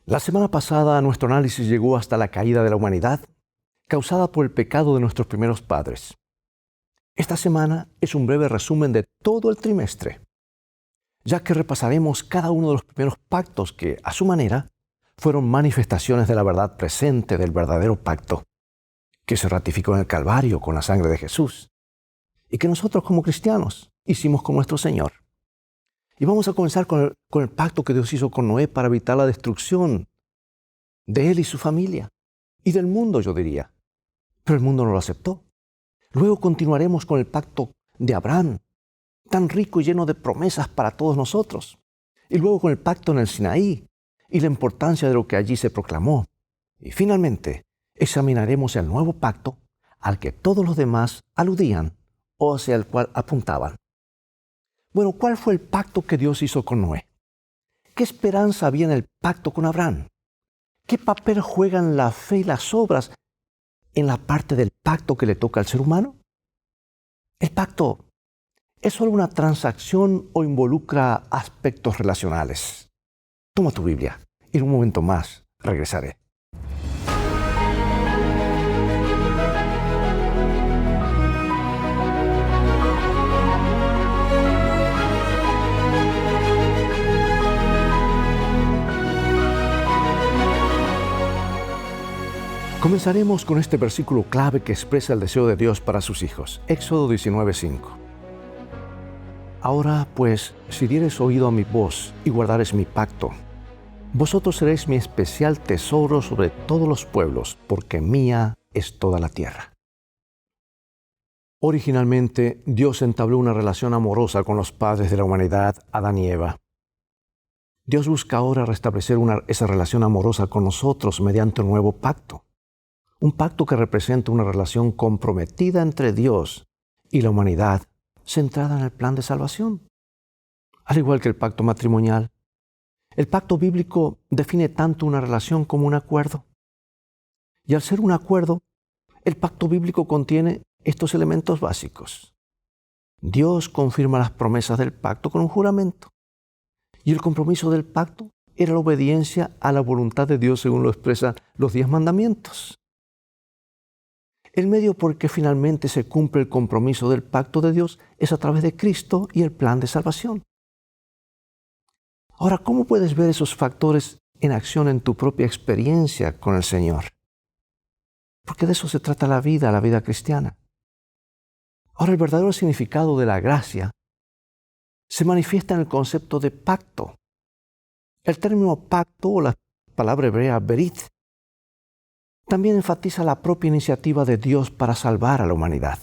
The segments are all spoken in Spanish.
La semana pasada nuestro análisis llegó hasta la caída de la humanidad, causada por el pecado de nuestros primeros padres. Esta semana es un breve resumen de todo el trimestre, ya que repasaremos cada uno de los primeros pactos que, a su manera, fueron manifestaciones de la verdad presente del verdadero pacto, que se ratificó en el Calvario con la sangre de Jesús, y que nosotros como cristianos hicimos con nuestro Señor. Y vamos a comenzar con el pacto que Dios hizo con Noé para evitar la destrucción de él y su familia, y del mundo, yo diría. Pero el mundo no lo aceptó. Luego continuaremos con el pacto de Abraham, tan rico y lleno de promesas para todos nosotros. Y luego con el pacto en el Sinaí y la importancia de lo que allí se proclamó. Y finalmente examinaremos el nuevo pacto al que todos los demás aludían o hacia el cual apuntaban. Bueno, ¿cuál fue el pacto que Dios hizo con Noé? ¿Qué esperanza había en el pacto con Abraham? ¿Qué papel juegan la fe y las obras en la parte del pacto que le toca al ser humano? ¿El pacto es solo una transacción o involucra aspectos relacionales? Toma tu Biblia y en un momento más regresaré. Comenzaremos con este versículo clave que expresa el deseo de Dios para sus hijos. Éxodo 19:5. Ahora, pues, si dieres oído a mi voz y guardares mi pacto, vosotros seréis mi especial tesoro sobre todos los pueblos, porque mía es toda la tierra. Originalmente, Dios entabló una relación amorosa con los padres de la humanidad, Adán y Eva. Dios busca ahora restablecer esa relación amorosa con nosotros mediante un nuevo pacto. Un pacto que representa una relación comprometida entre Dios y la humanidad, centrada en el plan de salvación. Al igual que el pacto matrimonial, el pacto bíblico define tanto una relación como un acuerdo. Y al ser un acuerdo, el pacto bíblico contiene estos elementos básicos. Dios confirma las promesas del pacto con un juramento. Y el compromiso del pacto era la obediencia a la voluntad de Dios según lo expresan los 10 mandamientos. El medio por que finalmente se cumple el compromiso del pacto de Dios es a través de Cristo y el plan de salvación. Ahora, ¿cómo puedes ver esos factores en acción en tu propia experiencia con el Señor? Porque de eso se trata la vida cristiana. Ahora, el verdadero significado de la gracia se manifiesta en el concepto de pacto. El término pacto o la palabra hebrea berit también enfatiza la propia iniciativa de Dios para salvar a la humanidad.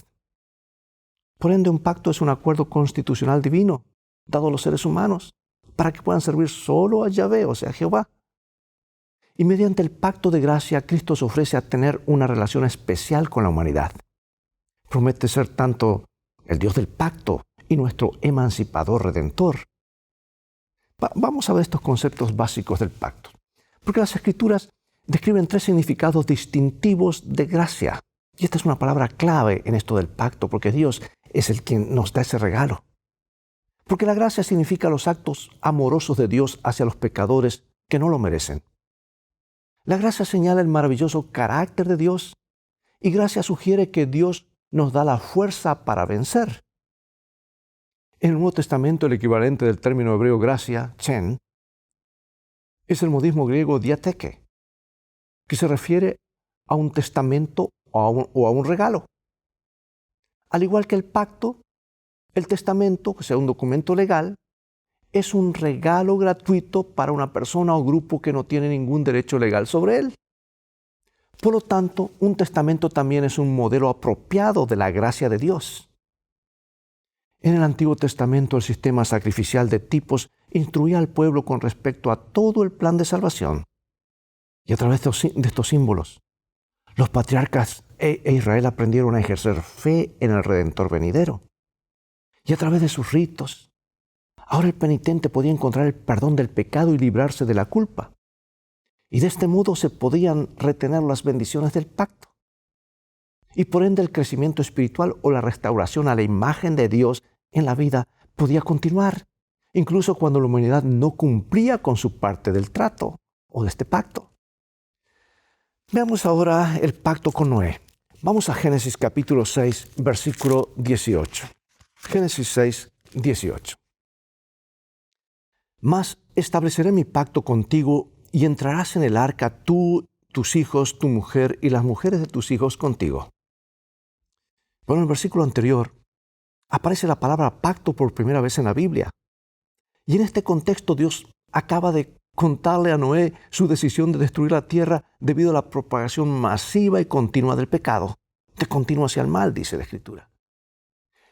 Por ende, un pacto es un acuerdo constitucional divino, dado a los seres humanos, para que puedan servir solo a Yahvé, o sea, Jehová. Y mediante el pacto de gracia, Cristo se ofrece a tener una relación especial con la humanidad. Promete ser tanto el Dios del pacto y nuestro emancipador redentor. Vamos a ver estos conceptos básicos del pacto, porque las Escrituras describen 3 significados distintivos de gracia. Y esta es una palabra clave en esto del pacto, porque Dios es el quien nos da ese regalo. Porque la gracia significa los actos amorosos de Dios hacia los pecadores que no lo merecen. La gracia señala el maravilloso carácter de Dios, y gracia sugiere que Dios nos da la fuerza para vencer. En el Nuevo Testamento, el equivalente del término hebreo gracia, chen, es el modismo griego diatheke, que se refiere a un testamento o a un regalo. Al igual que el pacto, el testamento, que sea un documento legal, es un regalo gratuito para una persona o grupo que no tiene ningún derecho legal sobre él. Por lo tanto, un testamento también es un modelo apropiado de la gracia de Dios. En el Antiguo Testamento, el sistema sacrificial de tipos instruía al pueblo con respecto a todo el plan de salvación. Y a través de estos símbolos, los patriarcas e Israel aprendieron a ejercer fe en el Redentor venidero. Y a través de sus ritos, ahora el penitente podía encontrar el perdón del pecado y librarse de la culpa. Y de este modo se podían retener las bendiciones del pacto. Y por ende el crecimiento espiritual o la restauración a la imagen de Dios en la vida podía continuar, incluso cuando la humanidad no cumplía con su parte del trato o de este pacto. Veamos ahora el pacto con Noé. Vamos a Génesis capítulo 6, versículo 18. Génesis 6, 18. Mas estableceré mi pacto contigo y entrarás en el arca tú, tus hijos, tu mujer y las mujeres de tus hijos contigo. Bueno, en el versículo anterior aparece la palabra pacto por primera vez en la Biblia. Y en este contexto Dios acaba de contarle a Noé su decisión de destruir la tierra debido a la propagación masiva y continua del pecado, de continuo hacia el mal, dice la Escritura.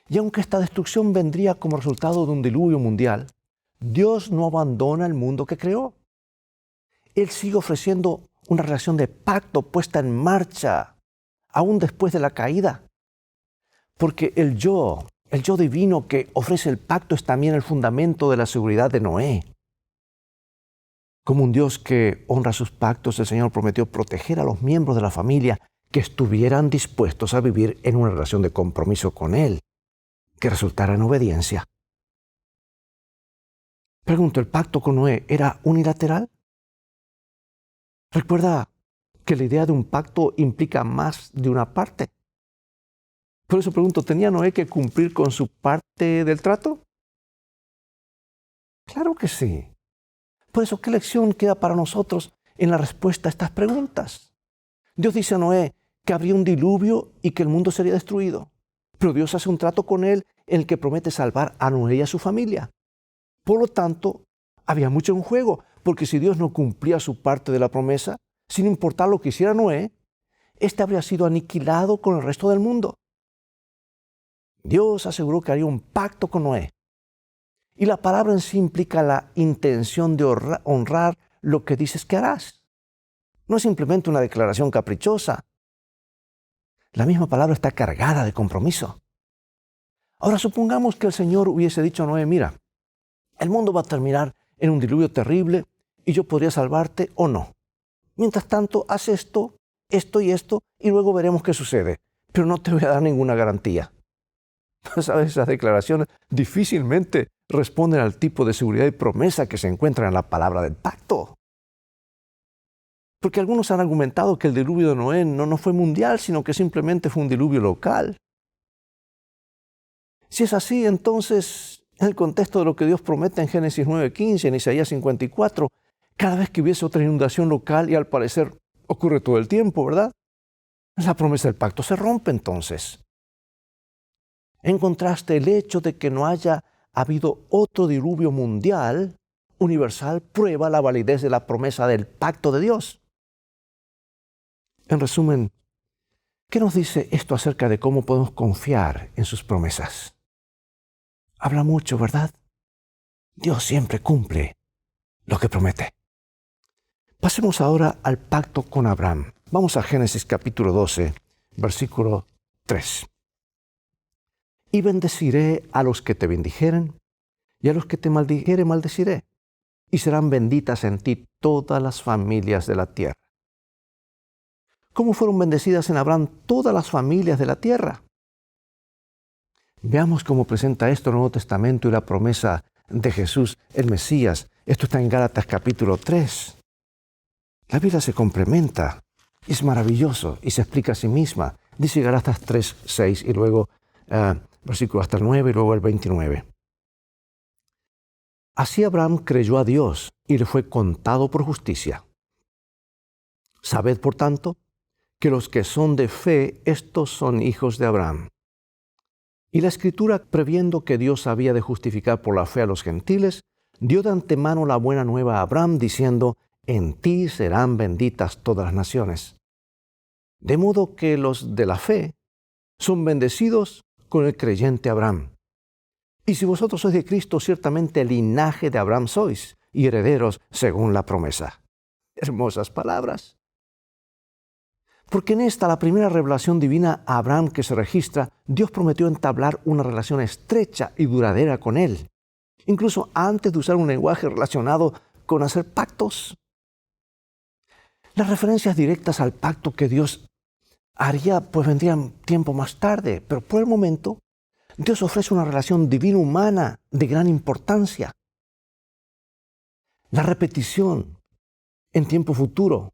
Y aunque esta destrucción vendría como resultado de un diluvio mundial, Dios no abandona el mundo que creó. Él sigue ofreciendo una relación de pacto puesta en marcha, aún después de la caída. Porque el yo divino que ofrece el pacto es también el fundamento de la seguridad de Noé. Como un Dios que honra sus pactos, el Señor prometió proteger a los miembros de la familia que estuvieran dispuestos a vivir en una relación de compromiso con Él, que resultara en obediencia. Pregunto, ¿el pacto con Noé era unilateral? Recuerda que la idea de un pacto implica más de una parte. Por eso pregunto, ¿tenía Noé que cumplir con su parte del trato? Claro que sí. Por eso, ¿qué lección queda para nosotros en la respuesta a estas preguntas? Dios dice a Noé que habría un diluvio y que el mundo sería destruido. Pero Dios hace un trato con él en el que promete salvar a Noé y a su familia. Por lo tanto, había mucho en juego, porque si Dios no cumplía su parte de la promesa, sin importar lo que hiciera Noé, éste habría sido aniquilado con el resto del mundo. Dios aseguró que haría un pacto con Noé. Y la palabra en sí implica la intención de honrar lo que dices que harás. No es simplemente una declaración caprichosa. La misma palabra está cargada de compromiso. Ahora supongamos que el Señor hubiese dicho a Noé, mira, el mundo va a terminar en un diluvio terrible y yo podría salvarte o no. Mientras tanto, haz esto, esto y luego veremos qué sucede. Pero no te voy a dar ninguna garantía. ¿Sabes? Esas declaraciones difícilmente responden al tipo de seguridad y promesa que se encuentra en la palabra del pacto. Porque algunos han argumentado que el diluvio de Noé no fue mundial, sino que simplemente fue un diluvio local. Si es así, entonces, en el contexto de lo que Dios promete en Génesis 9:15, en Isaías 54, cada vez que hubiese otra inundación local, y al parecer ocurre todo el tiempo, ¿verdad? La promesa del pacto se rompe entonces. En contraste, el hecho de que no haya habido otro diluvio mundial, universal, prueba la validez de la promesa del pacto de Dios. En resumen, ¿qué nos dice esto acerca de cómo podemos confiar en sus promesas? Habla mucho, ¿verdad? Dios siempre cumple lo que promete. Pasemos ahora al pacto con Abraham. Vamos a Génesis capítulo 12, versículo 3. Y bendeciré a los que te bendijeren, y a los que te maldijeren maldeciré, y serán benditas en ti todas las familias de la tierra. ¿Cómo fueron bendecidas en Abraham todas las familias de la tierra? Veamos cómo presenta esto el Nuevo Testamento y la promesa de Jesús, el Mesías. Esto está en Gálatas capítulo 3. La Biblia se complementa, es maravilloso y se explica a sí misma. Dice Gálatas 3, 6 y luego versículo hasta el 9 y luego el 29. Así Abraham creyó a Dios y le fue contado por justicia. Sabed, por tanto, que los que son de fe, estos son hijos de Abraham. Y la Escritura, previendo que Dios había de justificar por la fe a los gentiles, dio de antemano la buena nueva a Abraham, diciendo, en ti serán benditas todas las naciones. De modo que los de la fe son bendecidos con el creyente Abraham. Y si vosotros sois de Cristo, ciertamente el linaje de Abraham sois, y herederos según la promesa. Hermosas palabras. Porque en esta, la primera revelación divina a Abraham que se registra, Dios prometió entablar una relación estrecha y duradera con él, incluso antes de usar un lenguaje relacionado con hacer pactos. Las referencias directas al pacto que Dios haría, pues vendrían tiempo más tarde, pero por el momento, Dios ofrece una relación divino-humana de gran importancia. La repetición en tiempo futuro,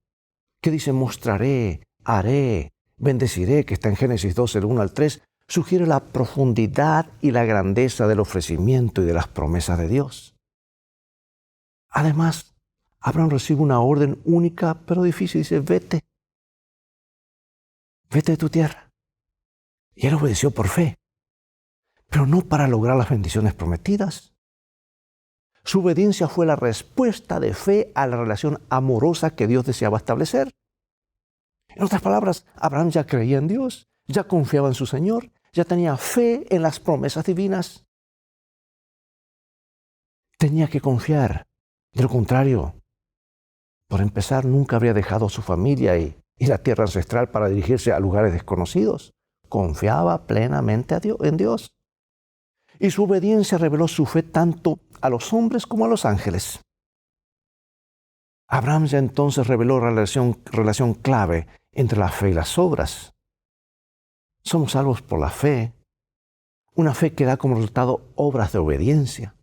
que dice mostraré, haré, bendeciré, que está en Génesis 12, del 1 al 3, sugiere la profundidad y la grandeza del ofrecimiento y de las promesas de Dios. Además, Abraham recibe una orden única pero difícil. Dice, vete de tu tierra. Y él obedeció por fe, pero no para lograr las bendiciones prometidas. Su obediencia fue la respuesta de fe a la relación amorosa que Dios deseaba establecer. En otras palabras, Abraham ya creía en Dios, ya confiaba en su Señor, ya tenía fe en las promesas divinas. Tenía que confiar. De lo contrario, por empezar, nunca habría dejado a su familia y la tierra ancestral para dirigirse a lugares desconocidos. Confiaba plenamente en Dios. Y su obediencia reveló su fe tanto a los hombres como a los ángeles. Abraham ya entonces reveló relación clave entre la fe y las obras. Somos salvos por la fe, una fe que da como resultado obras de obediencia.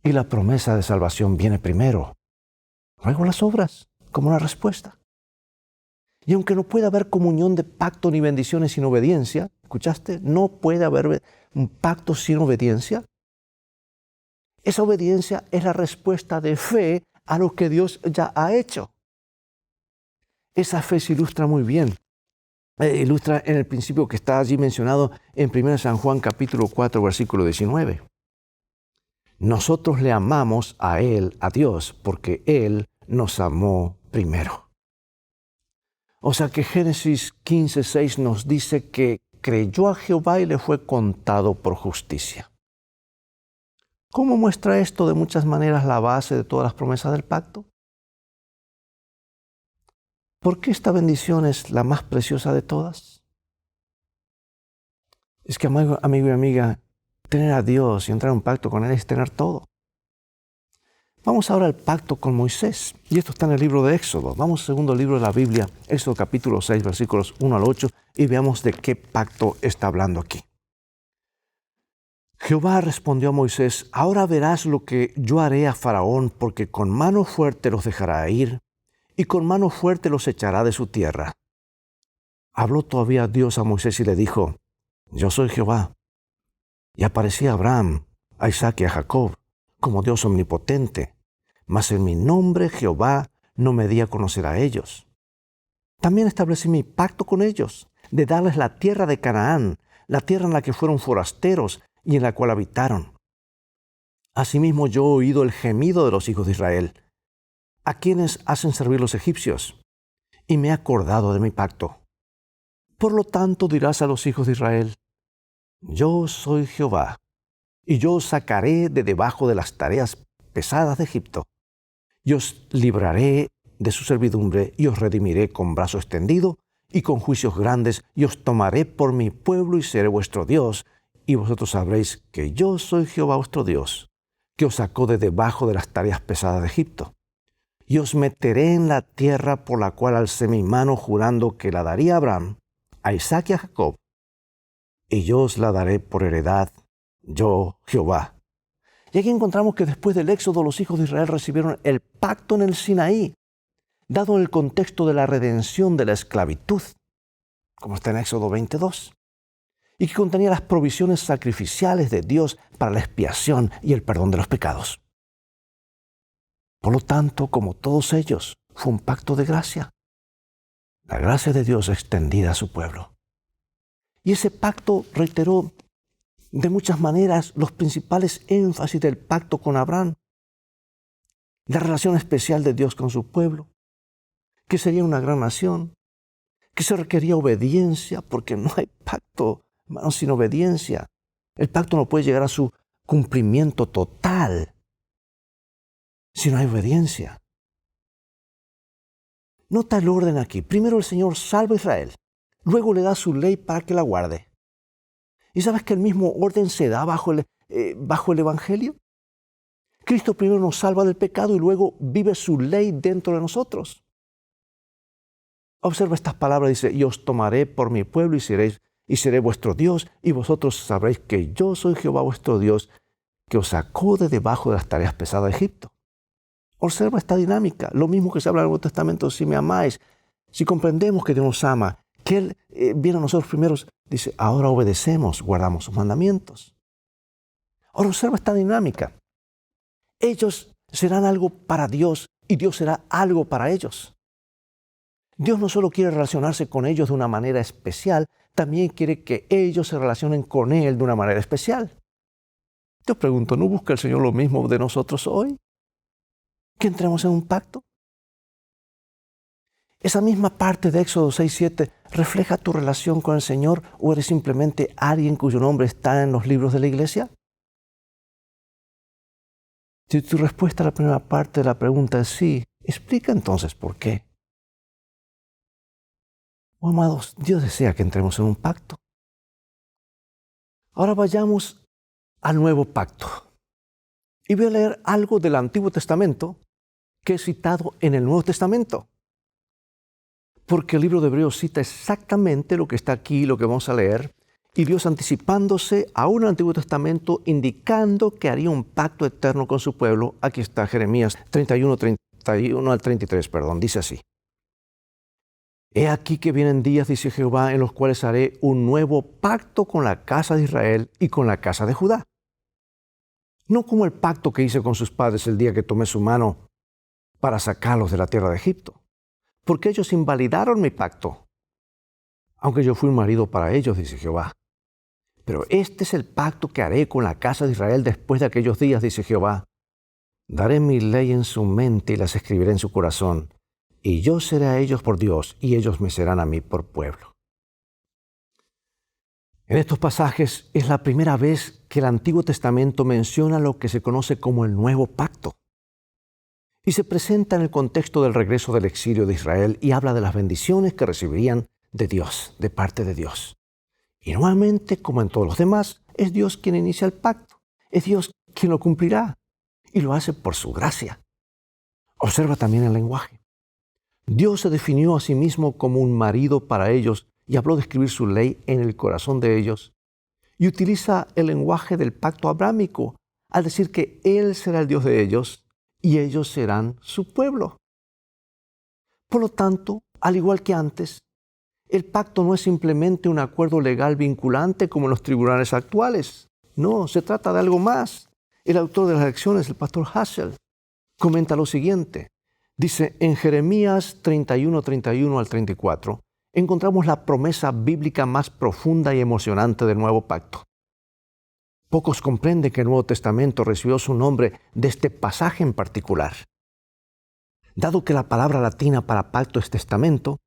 Y la promesa de salvación viene primero, luego las obras, como una respuesta. Y aunque no puede haber comunión de pacto ni bendiciones sin obediencia, ¿escuchaste? No puede haber un pacto sin obediencia. Esa obediencia es la respuesta de fe a lo que Dios ya ha hecho. Esa fe se ilustra muy bien. Ilustra en el principio que está allí mencionado en 1 San Juan capítulo 4, versículo 19. Nosotros le amamos a Él, a Dios, porque Él nos amó primero. O sea que Génesis 15, 6 nos dice que creyó a Jehová y le fue contado por justicia. ¿Cómo muestra esto de muchas maneras la base de todas las promesas del pacto? ¿Por qué esta bendición es la más preciosa de todas? Es que, amigo y amiga, tener a Dios y entrar en un pacto con Él es tener todo. Vamos ahora al pacto con Moisés. Y esto está en el libro de Éxodo. Vamos al segundo libro de la Biblia, Éxodo capítulo 6, versículos 1 al 8, y veamos de qué pacto está hablando aquí. Jehová respondió a Moisés, ahora verás lo que yo haré a Faraón, porque con mano fuerte los dejará ir, y con mano fuerte los echará de su tierra. Habló todavía Dios a Moisés y le dijo, yo soy Jehová. Y aparecí a Abraham, a Isaac y a Jacob, como Dios omnipotente, mas en mi nombre Jehová no me di a conocer a ellos. También establecí mi pacto con ellos, de darles la tierra de Canaán, la tierra en la que fueron forasteros y en la cual habitaron. Asimismo yo he oído el gemido de los hijos de Israel, a quienes hacen servir los egipcios, y me he acordado de mi pacto. Por lo tanto dirás a los hijos de Israel, yo soy Jehová, y yo os sacaré de debajo de las tareas pesadas de Egipto, y os libraré de su servidumbre, y os redimiré con brazo extendido, y con juicios grandes, y os tomaré por mi pueblo, y seré vuestro Dios, y vosotros sabréis que yo soy Jehová vuestro Dios, que os sacó de debajo de las tareas pesadas de Egipto. Y os meteré en la tierra por la cual alcé mi mano jurando que la daría a Abraham, a Isaac y a Jacob, y yo os la daré por heredad, yo Jehová. Y aquí encontramos que después del Éxodo los hijos de Israel recibieron el pacto en el Sinaí, dado en el contexto de la redención de la esclavitud, como está en Éxodo 22, y que contenía las provisiones sacrificiales de Dios para la expiación y el perdón de los pecados. Por lo tanto, como todos ellos, fue un pacto de gracia. La gracia de Dios extendida a su pueblo. Y ese pacto reiteró de muchas maneras los principales énfasis del pacto con Abraham. La relación especial de Dios con su pueblo, que sería una gran nación, que se requería obediencia, porque no hay pacto, hermano, sin obediencia. El pacto no puede llegar a su cumplimiento total si no hay obediencia. Nota el orden aquí. Primero el Señor salva a Israel, luego le da su ley para que la guarde. ¿Y sabes que el mismo orden se da bajo el Evangelio? Cristo primero nos salva del pecado y luego vive su ley dentro de nosotros. Observa estas palabras, dice, y os tomaré por mi pueblo y seré vuestro Dios, y vosotros sabréis que yo soy Jehová vuestro Dios, que os sacó de debajo de las tareas pesadas de Egipto. Observa esta dinámica. Lo mismo que se habla en el Nuevo Testamento, si me amáis, si comprendemos que Dios nos ama, que Él viene a nosotros primeros, dice, ahora obedecemos, guardamos sus mandamientos. Ahora observa esta dinámica. Ellos serán algo para Dios y Dios será algo para ellos. Dios no solo quiere relacionarse con ellos de una manera especial, también quiere que ellos se relacionen con Él de una manera especial. Yo pregunto, ¿no busca el Señor lo mismo de nosotros hoy? ¿Que entremos en un pacto? ¿Esa misma parte de Éxodo 6:7 refleja tu relación con el Señor o eres simplemente alguien cuyo nombre está en los libros de la iglesia? Si tu respuesta a la primera parte de la pregunta es sí, explica entonces por qué. Oh, amados, Dios desea que entremos en un pacto. Ahora vayamos al nuevo pacto. Y voy a leer algo del Antiguo Testamento que es citado en el Nuevo Testamento. Porque el libro de Hebreos cita exactamente lo que está aquí, lo que vamos a leer, y Dios anticipándose aún en el Antiguo Testamento, indicando que haría un pacto eterno con su pueblo. Aquí está Jeremías 31 al 33, dice así. He aquí que vienen días, dice Jehová, en los cuales haré un nuevo pacto con la casa de Israel y con la casa de Judá. No como el pacto que hice con sus padres el día que tomé su mano para sacarlos de la tierra de Egipto, porque ellos invalidaron mi pacto, aunque yo fui un marido para ellos, dice Jehová. Pero este es el pacto que haré con la casa de Israel después de aquellos días, dice Jehová. Daré mi ley en su mente y las escribiré en su corazón, y yo seré a ellos por Dios, y ellos me serán a mí por pueblo. En estos pasajes es la primera vez que el Antiguo Testamento menciona lo que se conoce como el Nuevo Pacto. Y se presenta en el contexto del regreso del exilio de Israel y habla de las bendiciones que recibirían de Dios, de parte de Dios. Y nuevamente, como en todos los demás, es Dios quien inicia el pacto. Es Dios quien lo cumplirá y lo hace por su gracia. Observa también el lenguaje. Dios se definió a sí mismo como un marido para ellos y habló de escribir su ley en el corazón de ellos. Y utiliza el lenguaje del pacto abrámico al decir que Él será el Dios de ellos y ellos serán su pueblo. Por lo tanto, al igual que antes, el pacto no es simplemente un acuerdo legal vinculante como en los tribunales actuales. No, se trata de algo más. El autor de las lecciones, el pastor Hassel, comenta lo siguiente. Dice, en Jeremías 31 al 34, encontramos la promesa bíblica más profunda y emocionante del nuevo pacto. Pocos comprenden que el Nuevo Testamento recibió su nombre de este pasaje en particular. Dado que la palabra latina para pacto es testamento,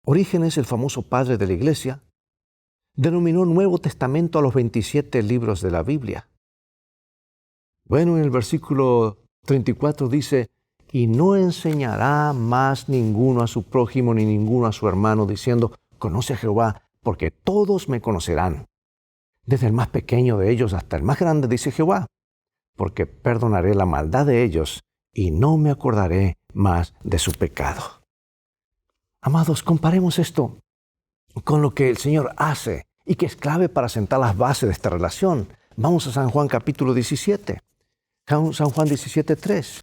Orígenes, el famoso padre de la Iglesia, denominó Nuevo Testamento a los 27 libros de la Biblia. Bueno, en el versículo 34 dice, y no enseñará más ninguno a su prójimo ni ninguno a su hermano, diciendo, conoce a Jehová, porque todos me conocerán. Desde el más pequeño de ellos hasta el más grande, dice Jehová, porque perdonaré la maldad de ellos y no me acordaré más de su pecado. Amados, comparemos esto con lo que el Señor hace y que es clave para sentar las bases de esta relación. Vamos a San Juan capítulo 17. San Juan 17:3.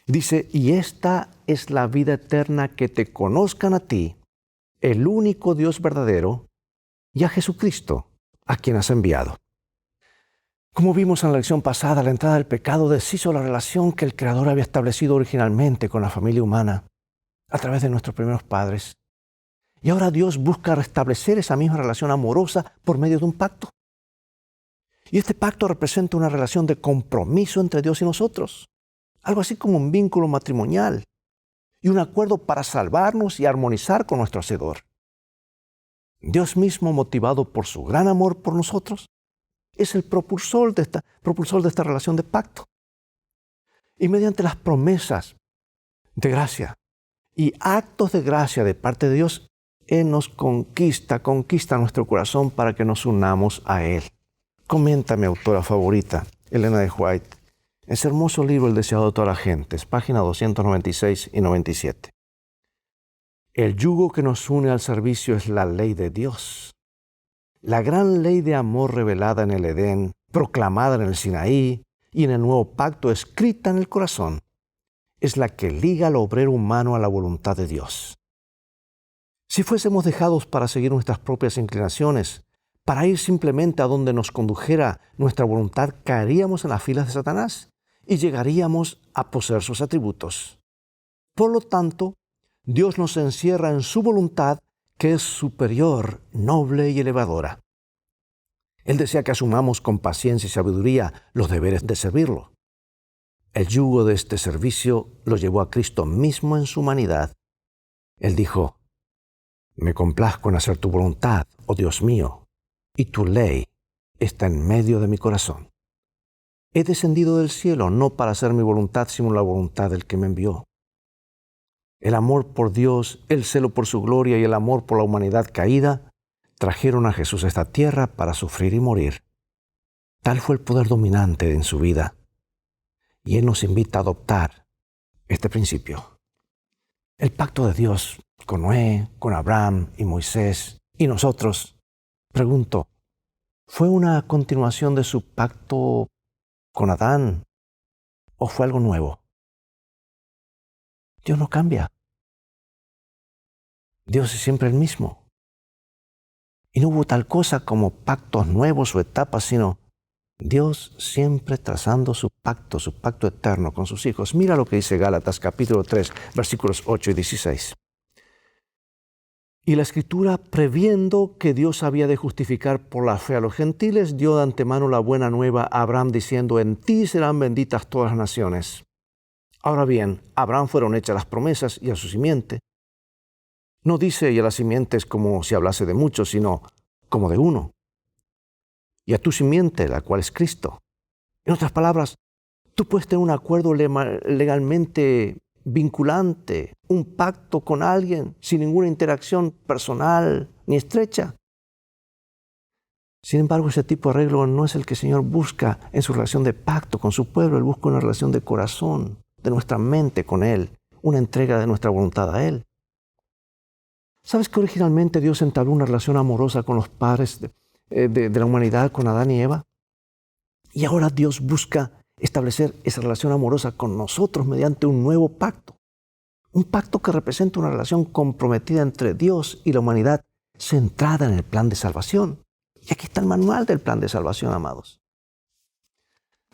Dice, y esta es la vida eterna, que te conozcan a ti, el único Dios verdadero, y a Jesucristo, a quien has enviado. Como vimos en la lección pasada, la entrada del pecado deshizo la relación que el Creador había establecido originalmente con la familia humana a través de nuestros primeros padres. Y ahora Dios busca restablecer esa misma relación amorosa por medio de un pacto. Y este pacto representa una relación de compromiso entre Dios y nosotros. Algo así como un vínculo matrimonial y un acuerdo para salvarnos y armonizar con nuestro Hacedor. Dios mismo, motivado por su gran amor por nosotros, es el propulsor de esta relación de pacto. Y mediante las promesas de gracia y actos de gracia de parte de Dios, Él nos conquista nuestro corazón para que nos unamos a Él. Comenta mi autora favorita, Elena de White, ese hermoso libro El deseado de todas las gentes, páginas 296 y 97. El yugo que nos une al servicio es la ley de Dios. La gran ley de amor revelada en el Edén, proclamada en el Sinaí y en el nuevo pacto escrita en el corazón. es la que liga al obrero humano a la voluntad de Dios. Si fuésemos dejados para seguir nuestras propias inclinaciones, para ir simplemente a donde nos condujera nuestra voluntad, caeríamos en las filas de Satanás y llegaríamos a poseer sus atributos. Por lo tanto, Dios nos encierra en su voluntad, que es superior, noble y elevadora. Él desea que asumamos con paciencia y sabiduría los deberes de servirlo. El yugo de este servicio lo llevó a Cristo mismo en su humanidad. Él dijo: «Me complazco en hacer tu voluntad, oh Dios mío, y tu ley está en medio de mi corazón. He descendido del cielo no para hacer mi voluntad, sino la voluntad del que me envió». El amor por Dios, el celo por su gloria y el amor por la humanidad caída trajeron a Jesús a esta tierra para sufrir y morir. Tal fue el poder dominante en su vida. Y Él nos invita a adoptar este principio. El pacto de Dios con Noé, con Abraham y Moisés y nosotros, pregunto, ¿fue una continuación de su pacto con Adán o fue algo nuevo? Dios no cambia. Dios es siempre el mismo. Y no hubo tal cosa como pactos nuevos o etapas, sino Dios siempre trazando su pacto eterno con sus hijos. Mira lo que dice Gálatas capítulo 3, versículos 8 y 16. Y la Escritura, previendo que Dios había de justificar por la fe a los gentiles, dio de antemano la buena nueva a Abraham, diciendo: «En ti serán benditas todas las naciones». Ahora bien, a Abraham fueron hechas las promesas y a su simiente. No dice «y a las simientes» como si hablase de muchos, sino como de uno. Y a tu simiente, la cual es Cristo. En otras palabras, tú puedes tener un acuerdo legalmente vinculante, un pacto con alguien sin ninguna interacción personal ni estrecha. Sin embargo, ese tipo de arreglo no es el que el Señor busca en su relación de pacto con su pueblo. Él busca una relación de corazón, de nuestra mente con Él, una entrega de nuestra voluntad a Él. ¿Sabes que originalmente Dios entabló una relación amorosa con los padres de la humanidad, con Adán y Eva? Y ahora Dios busca establecer esa relación amorosa con nosotros mediante un nuevo pacto. Un pacto que representa una relación comprometida entre Dios y la humanidad, centrada en el plan de salvación. Y aquí está el manual del plan de salvación, amados.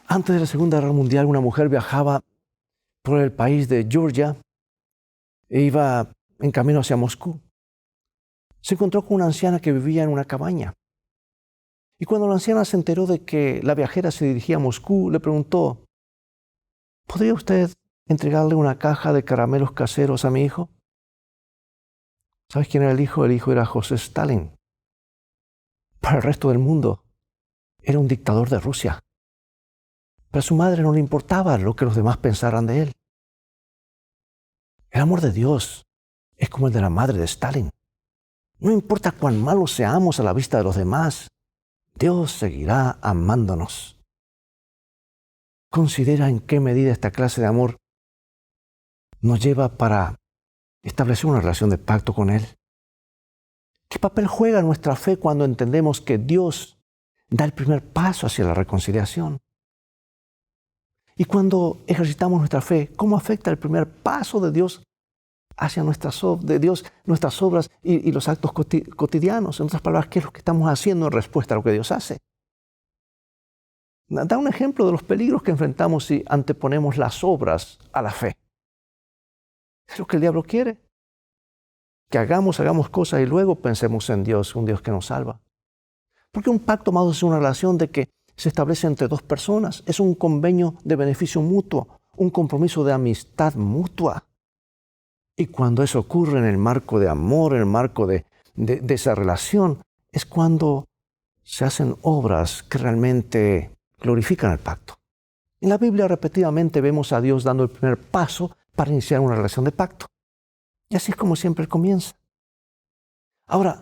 Antes de la Segunda Guerra Mundial, una mujer viajaba por el país de Georgia e iba en camino hacia Moscú. Se encontró con una anciana que vivía en una cabaña. Y cuando la anciana se enteró de que la viajera se dirigía a Moscú, le preguntó: ¿podría usted entregarle una caja de caramelos caseros a mi hijo? ¿Sabes quién era el hijo? El hijo era José Stalin. Para el resto del mundo, era un dictador de Rusia. Pero a su madre no le importaba lo que los demás pensaran de él. El amor de Dios es como el de la madre de Stalin. No importa cuán malos seamos a la vista de los demás, Dios seguirá amándonos. Considera en qué medida esta clase de amor nos lleva para establecer una relación de pacto con Él. ¿Qué papel juega nuestra fe cuando entendemos que Dios da el primer paso hacia la reconciliación? Y cuando ejercitamos nuestra fe, ¿cómo afecta el primer paso de Dios hacia nuestras obras y los actos cotidianos? En otras palabras, ¿qué es lo que estamos haciendo en respuesta a lo que Dios hace? Da un ejemplo de los peligros que enfrentamos si anteponemos las obras a la fe. Es lo que el diablo quiere. Que hagamos cosas y luego pensemos en Dios, un Dios que nos salva. Porque un pacto, amados, es una relación de que se establece entre dos personas. Es un convenio de beneficio mutuo, un compromiso de amistad mutua. Y cuando eso ocurre en el marco de amor, en el marco de esa relación, es cuando se hacen obras que realmente glorifican el pacto. En la Biblia repetidamente vemos a Dios dando el primer paso para iniciar una relación de pacto. Y así es como siempre comienza. Ahora,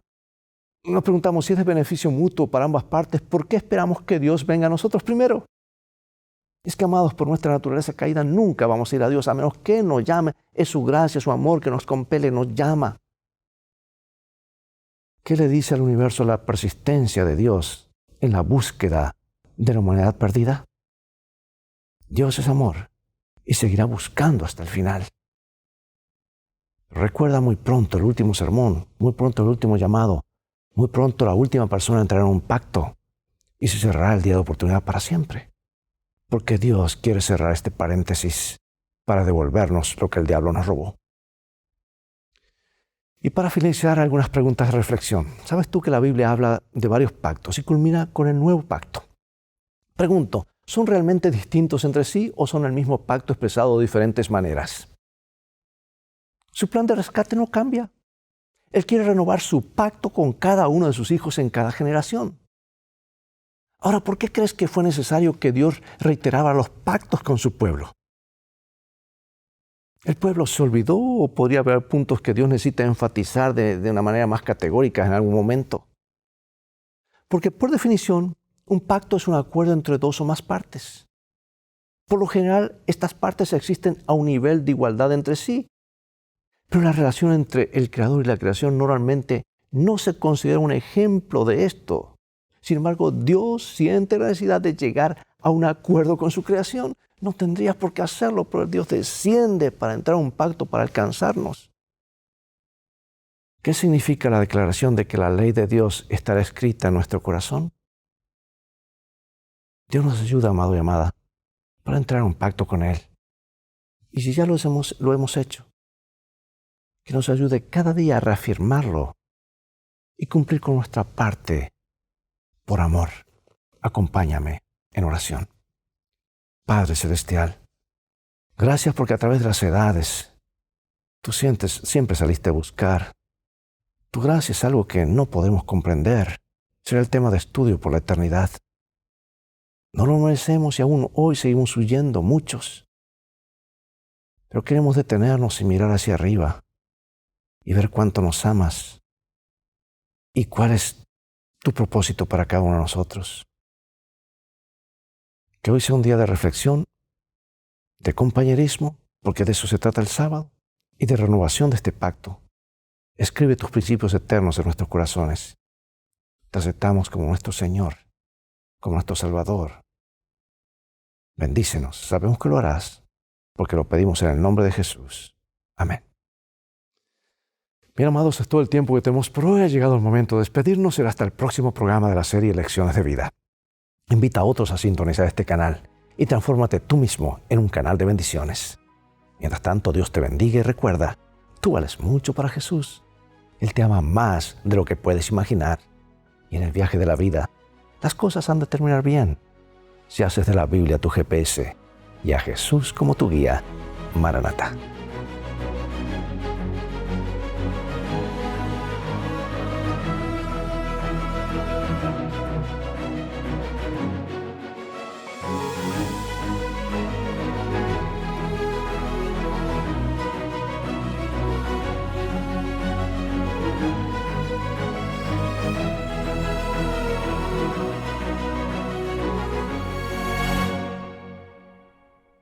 nos preguntamos si es de beneficio mutuo para ambas partes, ¿por qué esperamos que Dios venga a nosotros primero? Es que, amados, por nuestra naturaleza caída nunca vamos a ir a Dios a menos que nos llame. Es su gracia, su amor que nos compele, nos llama. ¿Qué le dice al universo la persistencia de Dios en la búsqueda de la humanidad perdida? Dios es amor y seguirá buscando hasta el final. Recuerda muy pronto el último sermón, muy pronto el último llamado, muy pronto la última persona entrará en un pacto y se cerrará el día de oportunidad para siempre. Porque Dios quiere cerrar este paréntesis para devolvernos lo que el diablo nos robó. Y para finalizar, algunas preguntas de reflexión. ¿Sabes tú que la Biblia habla de varios pactos y culmina con el nuevo pacto? Pregunto, ¿son realmente distintos entre sí o son el mismo pacto expresado de diferentes maneras? Su plan de rescate no cambia. Él quiere renovar su pacto con cada uno de sus hijos en cada generación. Ahora, ¿por qué crees que fue necesario que Dios reiterara los pactos con su pueblo? ¿El pueblo se olvidó o podría haber puntos que Dios necesita enfatizar de una manera más categórica en algún momento? Porque por definición, un pacto es un acuerdo entre dos o más partes. Por lo general, estas partes existen a un nivel de igualdad entre sí. Pero la relación entre el Creador y la creación normalmente no se considera un ejemplo de esto. Sin embargo, Dios siente la necesidad de llegar a un acuerdo con su creación. No tendría por qué hacerlo, pero Dios desciende para entrar a un pacto para alcanzarnos. ¿Qué significa la declaración de que la ley de Dios estará escrita en nuestro corazón? Dios nos ayuda, amado y amada, para entrar a un pacto con Él. Y si ya lo hemos hecho, que nos ayude cada día a reafirmarlo y cumplir con nuestra parte por amor. Acompáñame en oración. Padre Celestial, gracias porque a través de las edades tú siempre saliste a buscar. Tu gracia es algo que no podemos comprender. Será el tema de estudio por la eternidad. No lo merecemos y aún hoy seguimos huyendo muchos. Pero queremos detenernos y mirar hacia arriba y ver cuánto nos amas y cuál es tu propósito para cada uno de nosotros. Que hoy sea un día de reflexión, de compañerismo, porque de eso se trata el sábado, y de renovación de este pacto. Escribe tus principios eternos en nuestros corazones. Te aceptamos como nuestro Señor, como nuestro Salvador. Bendícenos, sabemos que lo harás, porque lo pedimos en el nombre de Jesús. Amén. Bien, amados, es todo el tiempo que tenemos por hoy. Ha llegado el momento de despedirnos. Será hasta el próximo programa de la serie Lecciones de Vida. Invita a otros a sintonizar este canal y transfórmate tú mismo en un canal de bendiciones. Mientras tanto, Dios te bendiga y recuerda, tú vales mucho para Jesús. Él te ama más de lo que puedes imaginar. Y en el viaje de la vida, las cosas han de terminar bien si haces de la Biblia tu GPS y a Jesús como tu guía. Maranatá.